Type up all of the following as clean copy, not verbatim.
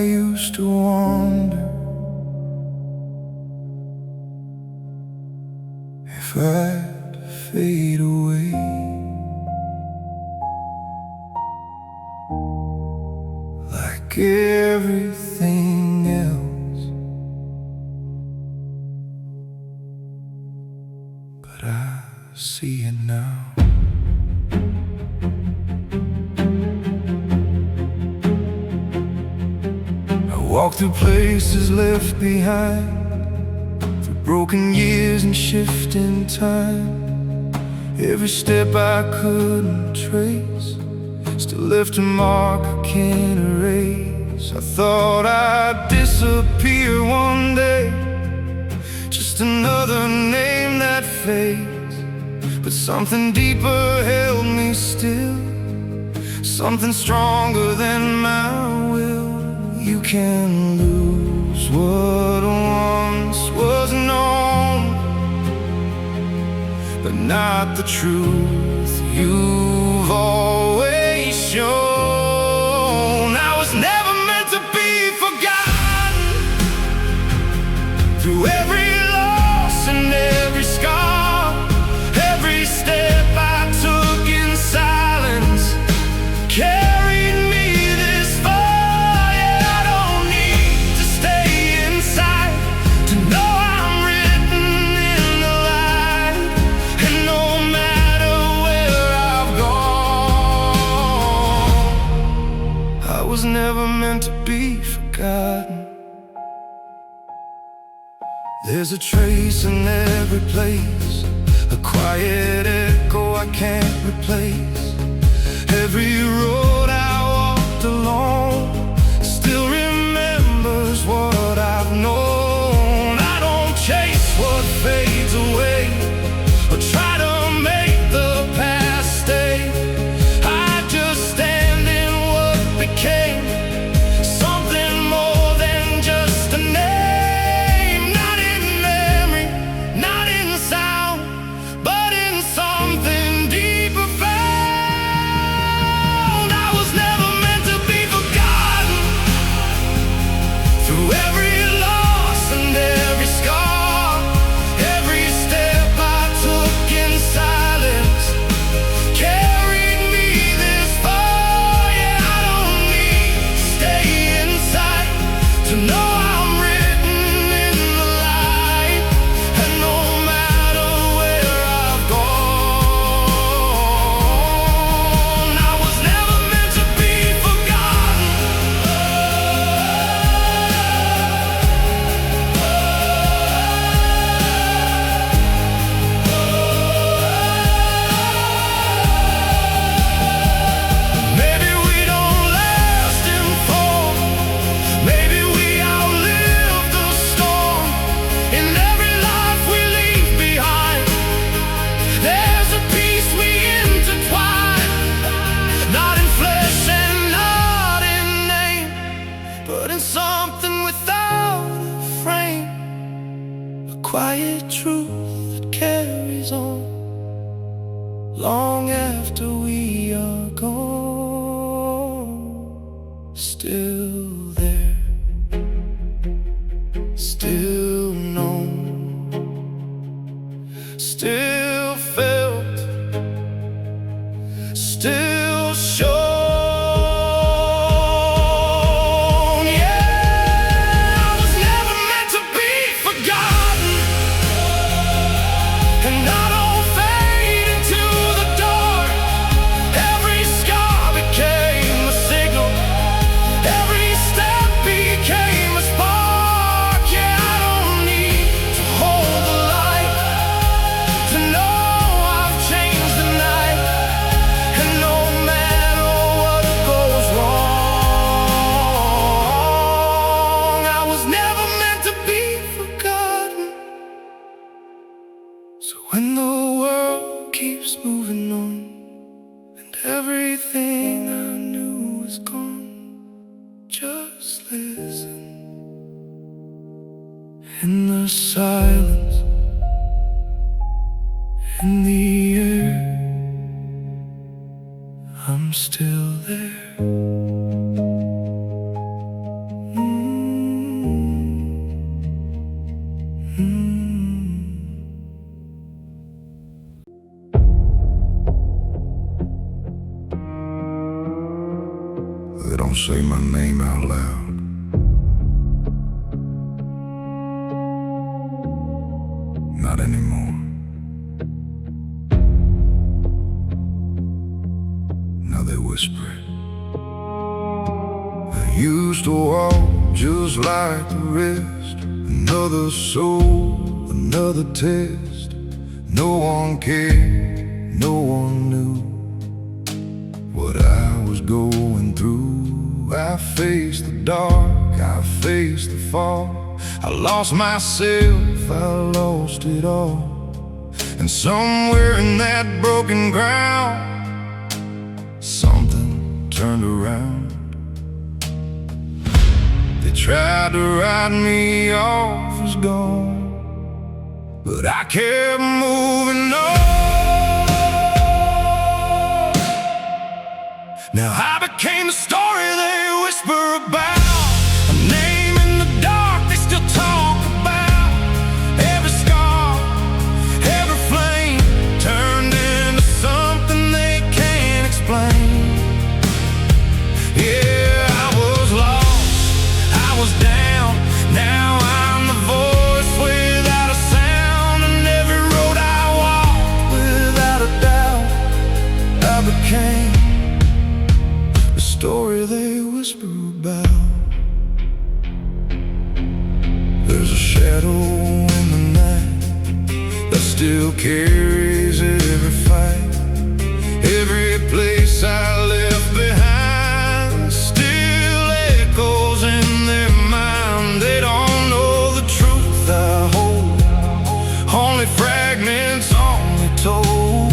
used to wonder if I'd fade away, like everything else. But I see it now. I walk through places left behind, through broken years and shifting time. Every step I couldn't trace still left a mark I can't erase. I thought I'd disappear one day, just another name that fades. But something deeper held me still, something stronger than my will. You can lose what once was known, but not the truth you've always shown. I was never meant to be forgotten. Through every loss and every scar, every step I took in silence carried me this far. Yeah, I don't need to stay inside to know I'm written in the light. And no matter where I've gone, I was never meant to be forgotten. There's a trace in every place, a quiet echo I can't replace. Every road I walked alone still remembers what I've known. I don't chase what fades away or try to make the past stay. I just stand in what became, something more than just a name. Not in memory, not in sound, but in something deeper found. I was never meant to be forgotten. Through every loss and every scar, every step I took in silence carried me this far. Yeah, I don't need to stay inside to know I'm written in the light. And no matter where I've gone, I was never meant to be forgotten. Maybe we don't last in form, maybe we outlive the storm. In every life we leave behind, there's a piece we intertwine. Not in flesh and not in name, but in something without a frame. A quiet truth that carries on long after we are gone. Still there, still known, still felt, still shown. Yeah, I was never meant to be forgotten. And I don't fade into the dark. Every scar became a signal, every step became a spark. Yeah, I don't need to hold the light to know I've changed the night. And no matter what goes wrong, I was never meant to be forgotten. So when the world keeps moving on and everything I knew is gone, just listen. In the silence, in the air, I'm still there. don't say my name out loud. Not anymore. Now they whisper it. I used to walk just like the rest. Another soul, another test. No one cared, no one knew what I was going through. I faced the dark, I faced the fall. I lost myself, I lost it all. And somewhere in that broken ground, something turned around. They tried to write me off as gone, but I kept moving on. Now I became the story they whisper about. A name in the dark they still talk about. Every scar, every flame turned into something they can't explain. Yeah, I was lost, I was down. Now I'm the voice without a sound. And every road I walked, without a doubt, I became the story they whisper about. There's a shadow in the night that still carries every fight. Every place I left behind still echoes in their mind. They don't know the truth I hold, only fragments, only told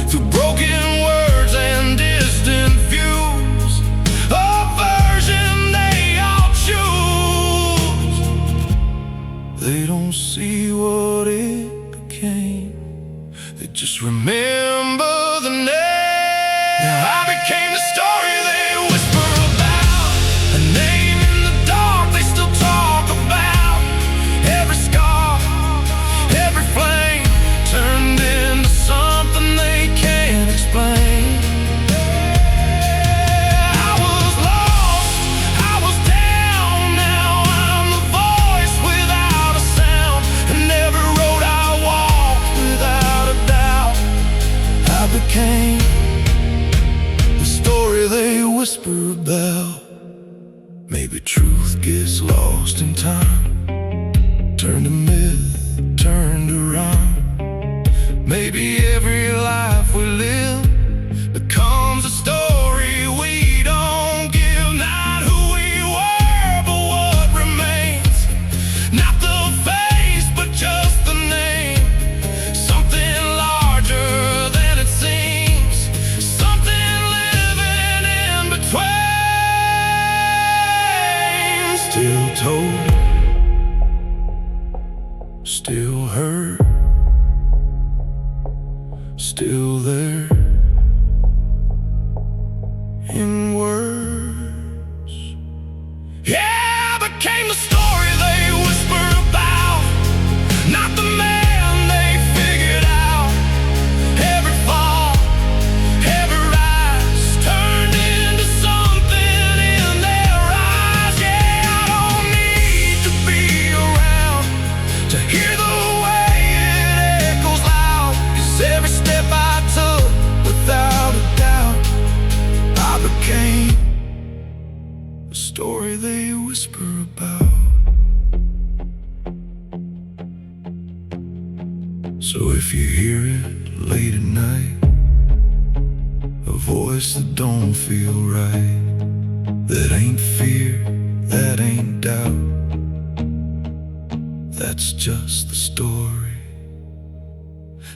through broken words and distant views. A version they all choose. They don't see what it became, they just remember the name. Now I became the story they whisper about. A name in the dark they still talk about. Every scar, every flame turned into something they can't explain. I was lost, I was down. Now I'm the voice without a sound. And every road I walked, without a doubt, I became the story they whisper about. Maybe truth gets lost in time, turned to myth, turned around. Maybe every life we live becomes a story we don't give. Not who we were, but what remains. Not the face, but just the name. Something larger than it seems. Something living in between. Still told, still heard, still there in words. Yeah, I became the story they whisper about. Not the man they figured out. Every fall, every rise turned into something in their eyes. Yeah, I don't need to be around to hear the way it echoes loud. 'Cause every step I took, without a doubt, I became the story they whisper about. So if you hear it late at night, a voice that don't feel right, that ain't fear, that ain't doubt, that's just the story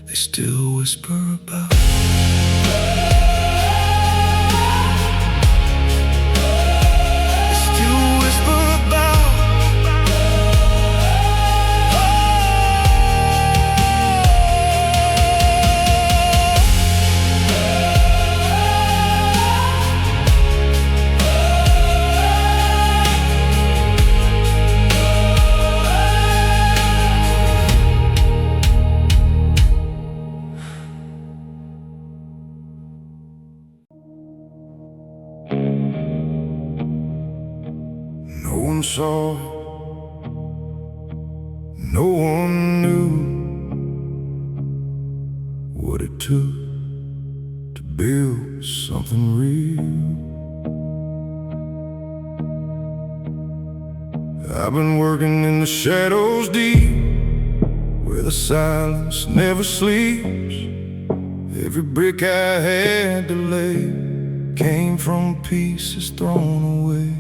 they still whisper about. They still whisper about. saw it. No one knew what it took to build something real. I've been working in the shadows deep, where the silence never sleeps. Every brick I had to lay came from pieces thrown away.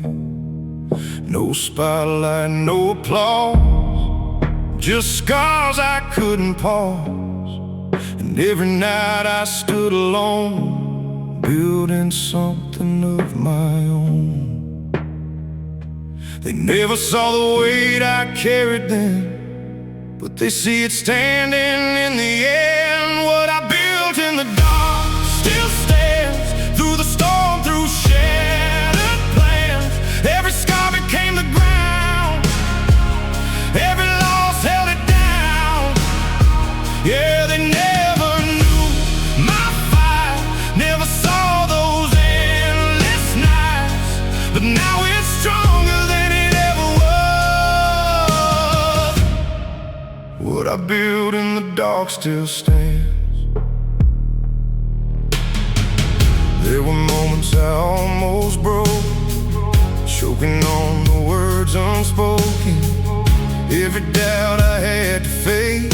No spotlight, no applause, just scars I couldn't pause. And every night I stood alone, building something of my own. They never saw the weight I carried then, but they see it standing in the end. What I built in the dark still stands, through the storm, through shattered plans. Every scar became the ground, every loss held it down. Yeah, they never knew my fight, never saw those endless nights, but now it's stronger than it ever was. What I built in the dark still stands. There were moments I almost broke, choking on the words unspoken. Every doubt I had to face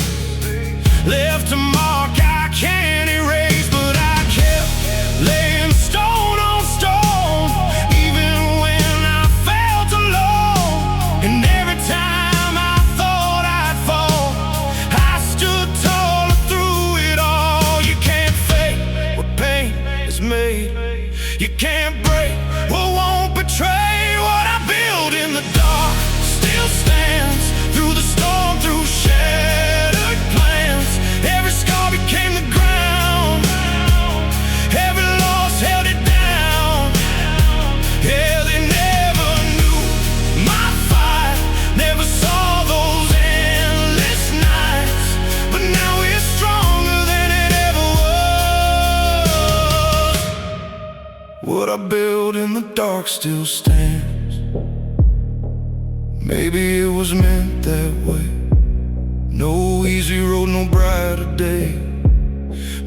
left a mark I can't erase, but I kept laying stone on stone, even when I felt alone. And every time I thought I'd fall, I stood taller through it all. You can't fake what pain is made, you can't break what won't betray. What I build in the dark still stands, through the storm, through shattered plans. Every scar became the ground, every loss held it down. Yeah, they never knew my fight, never saw those endless nights, but now it's stronger than it ever was. What I built in the dark still stands. Maybe it was meant that way. No easy road, no brighter day.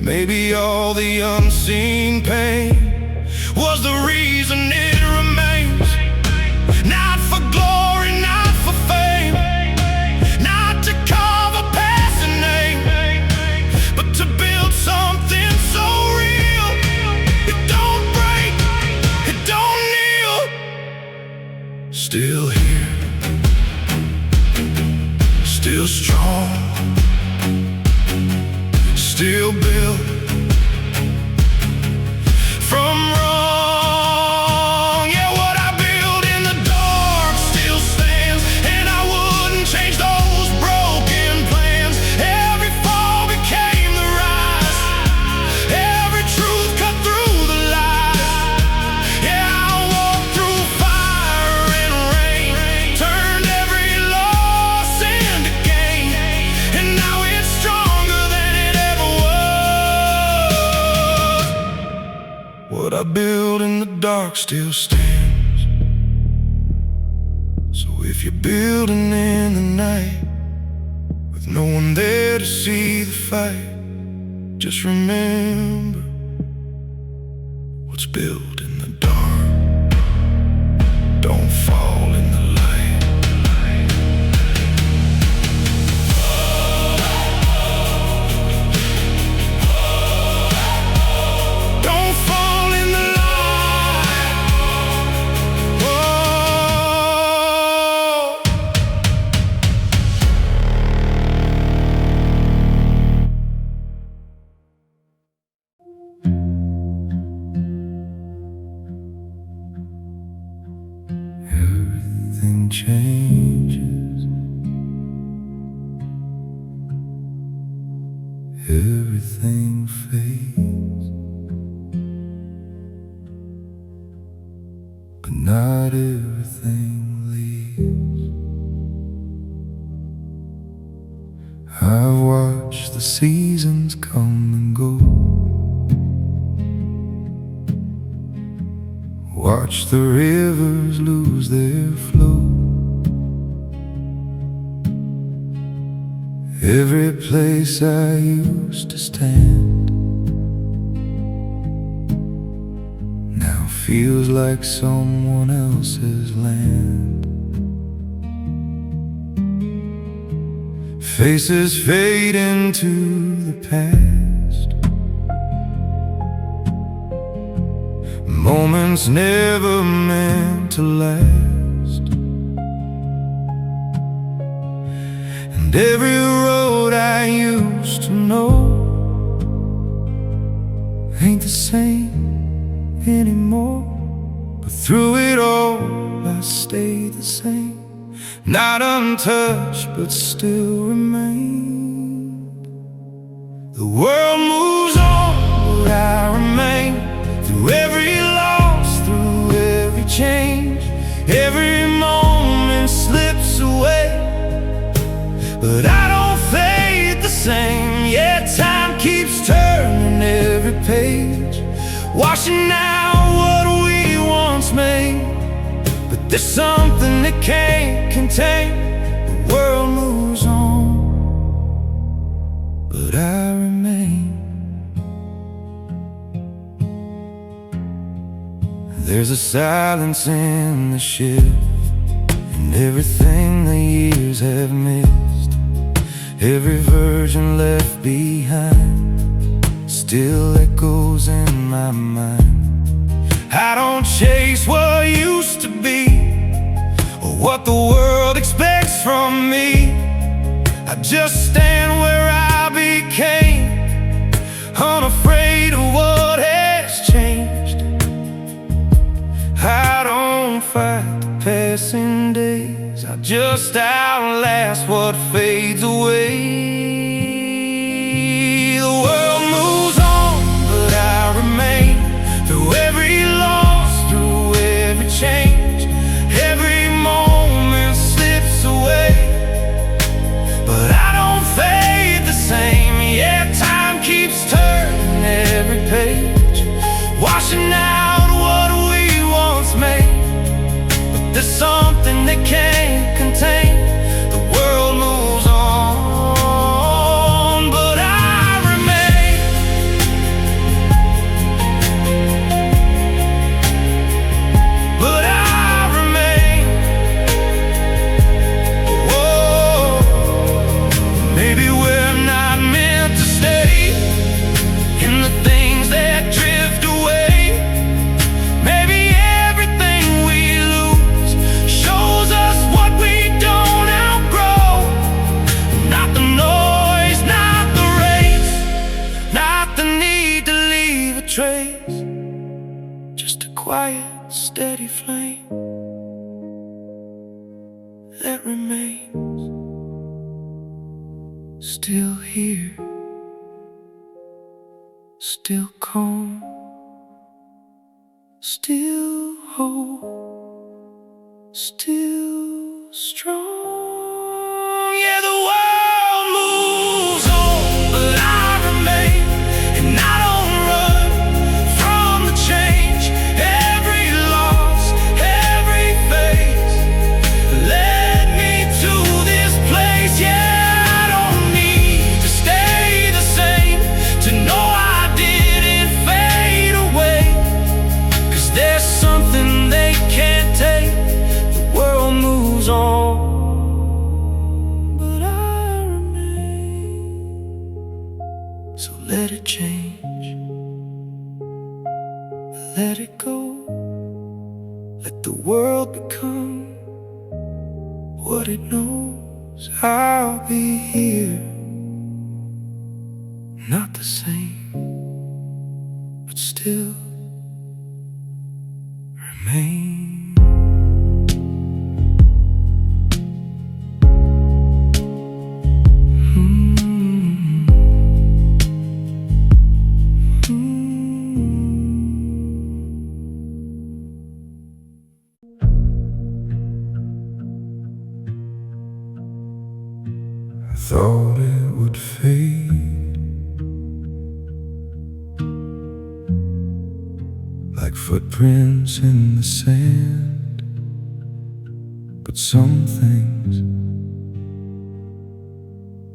Maybe all the unseen pain was the reason it remains. Not for glory, not for fame, not to carve a passing name, but to build something so real. It don't break, it don't kneel. Still here, still strong, still built from wrong. Yeah, what I built in the dark still stands, and I wouldn't change those broken plans. Every fall became the rise, every truth cut through the lies. Yeah, I walked through fire and rain, turned every loss into gain, and now it's stronger than it ever was. What I built in the dark still stands. So if you're building in the night, with no one there to see the fight, just remember what's built in the dark don't fall in the light. Don't fall in the light. Whoa. Everything changes, everything fades, but not everything leaves. I've watched the seasons come and go, watched the rivers lose their flow, Every place I used to stand now feels like someone else's land. Faces fade into the past, moments never meant to last. And every road I used to know ain't the same anymore. But through it all I stay the same, not untouched but still remain. The world moves on but I remain. Through every loss, through every change, every moment slips away, but I don't fade the same. Yeah, time keeps turning every page, washing out what we once made. But there's something that can't contain. The world moves on, but I remain. There's a silence in the shift, and everything the years have missed, every virgin left behind, still echoes in my mind. I don't chase what used to be, or what the world expects from me. I just stand where I became, unafraid of what has changed. I don't fight the passing days, I just outlast what fades away. The world moves on, but I remain. Through every loss, through every change, every moment slips away, but I don't fade the same. Yeah, time keeps turning every page, washing out what we once made. But there's something that can't contain. The world moves on, but I remain. But I remain. Whoa, maybe we're not meant to stay in the things that drift away. Maybe everything we lose shows us what we don't outgrow. Not the noise, not the race, not the need to leave a trace, just a quiet, steady flame that remains, still here, still calm, still whole, still strong. Yeah, the world moves on, but I remain. And I don't run from the change, every loss, every phase led me to this place. Yeah, I don't need to stay the same to know I didn't fade away. 'Cause there's something they can't take. The world moves on, but I remain. So let it change, let it go. Let the world become what it knows. I'll be here, not the same, but still remain. I thought it would fade, like footprints in the sand. But some things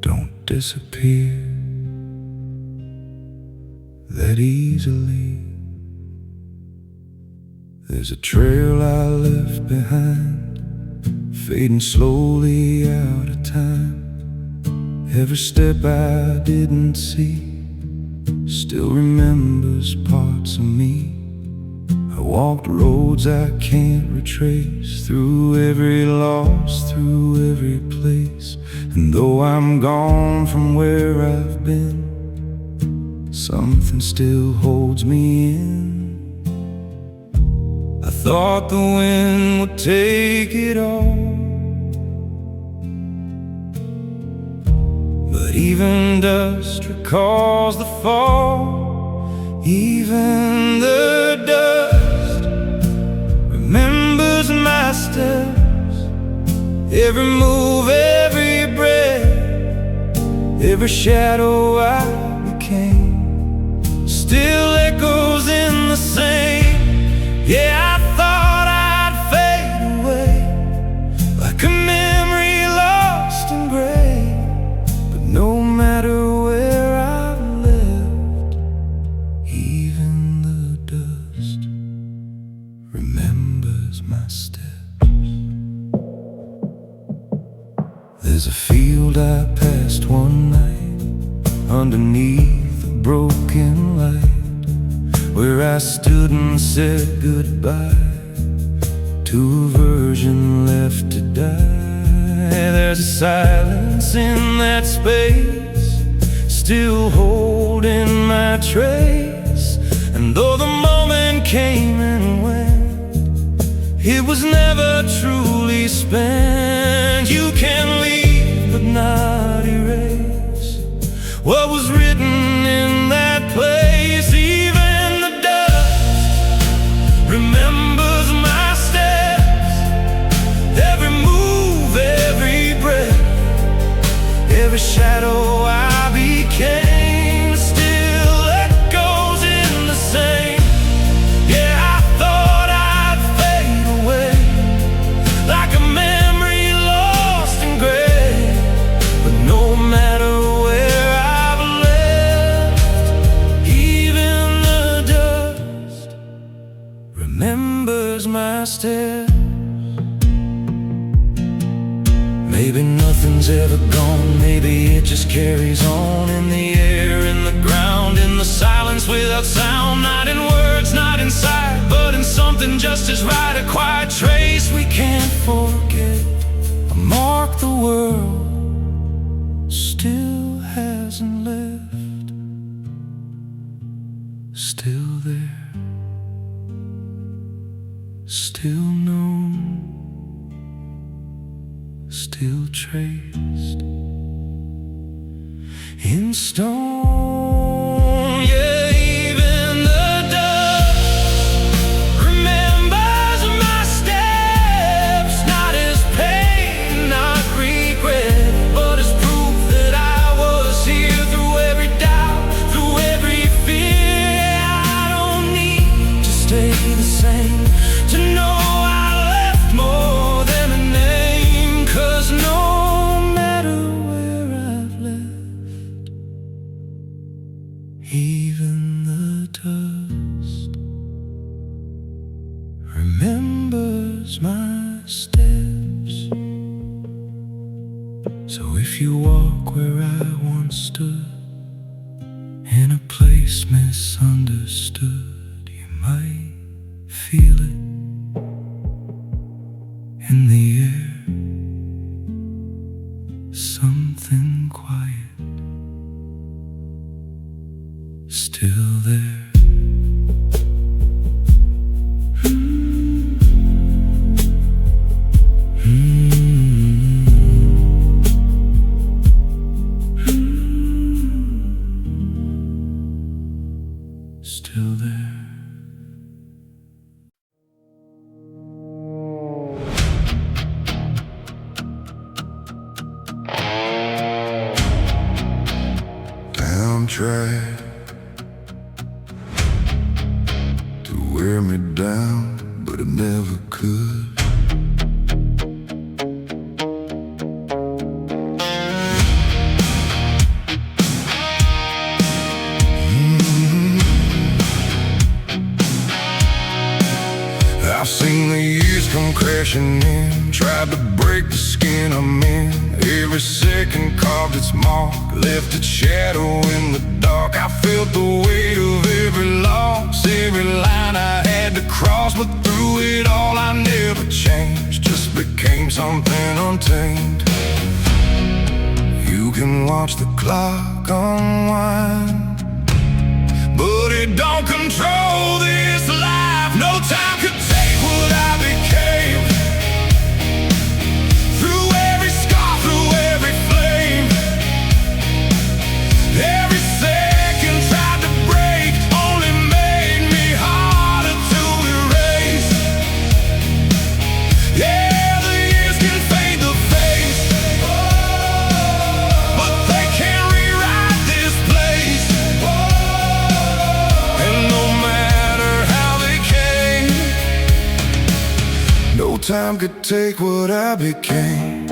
don't disappear that easily. There's a trail I left behind, fading slowly out of time. Every step I didn't see still remembers parts of me. I walked roads I can't retrace, through every loss, through every place. And though I'm gone from where I've been, something still holds me in. I thought the wind would take it all, but even dust recalls the fall. Even the dust remembers my steps, every move, every breath, every shadow I became still echoes in the same. Yeah, I thought I'd fade away like a memory lost in gray, but no matter where I've lived, even the dust remembers my steps. There's a field I passed one night underneath a broken light, where I stood and said goodbye to a version left to die. There's a silence in that space, still holding my trace. And though the moment came and went, it was never truly spent. You can leave but not erase what was written in that place. Remembers my steps, every move, every breath, every shadow I became still echoes in the same. Yeah, I thought I'd fade away like a memory lost in gray, but no matter where I've left, even the dust remembers my steps. Maybe nothing's ever gone, maybe it just carries on in the air, in the ground, in the silence without sound. Not in words, not in sight, but in something just as right, a quiet trace we can't forget. A mark the world still hasn't left, still there, still known, still traced in stone. Yeah, even the dust remembers my steps, not as pain, not regret, but as proof that I was here through every doubt, through every fear. I don't need to stay the same to know I left more than a name. 'Cause no matter where I've left, even the dust remembers my steps. So if you walk where I once stood, in a place misunderstood, you might feel it in the air, something quiet, still there. Still there. Tried to wear me down, but it never could. come crashing in, tried to break the skin I'm in. Every second carved its mark, left its shadow in the dark. I felt the weight of every loss, every line I had to cross. But through it all I never changed, just became something untamed. You can watch the clock unwind, but it don't control this life. No time could take what I became. Through every scar, through every flame, every second tried to break, only made me harder to erase. Yeah, the years can fade the face, but they can't rewrite this place. And no matter how they came, no time could take what I became.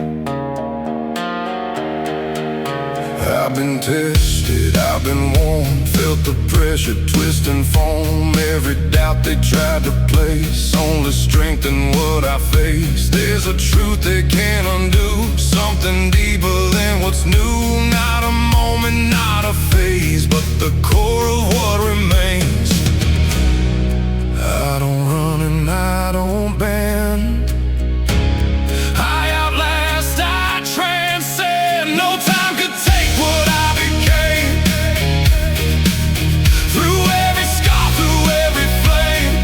I've been tested, I've been warned, felt the pressure twist and foam. Every doubt they tried to place only strengthened what I face. There's a truth they can't undo, something deeper than what's new. Not a moment, not a phase, but the core of what remains. I don't run and I don't bend, I outlast, I transcend. No time could take what I became. Through every scar, through every flame,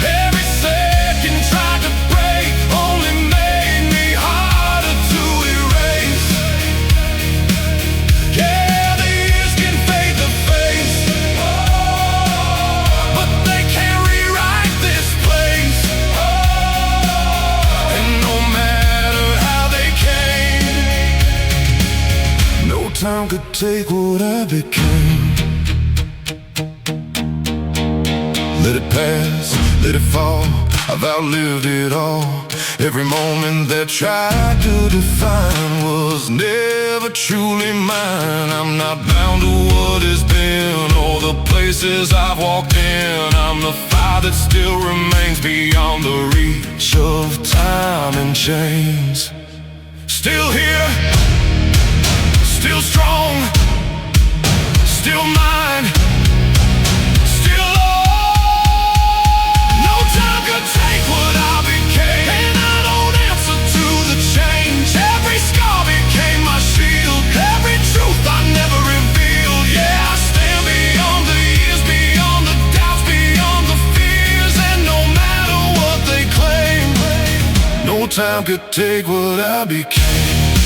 every second tried to break, only made me harder to erase. Yeah, the years can fade the face, but they can't rewrite this place. And no matter how they came, no time could take what I became. Let it pass, let it fall, I've outlived it all. Every moment that tried to define was never truly mine. I'm not bound to what has been or the places I've walked in. I'm the fire that still remains beyond the reach of time and chains. Still here, still strong, still mine, still all. No time could take what I became, and I don't answer to the change. Every scar became my shield, every truth I never revealed. Yeah, I stand beyond the years, beyond the doubts, beyond the fears. And no matter what they claim, no time could take what I became.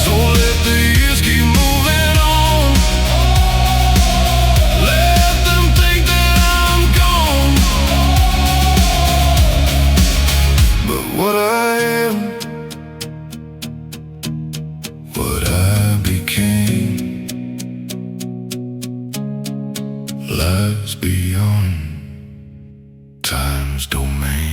So let the years keep moving on, let them think that I'm gone. But what I am, what I became, lies beyond time's domain.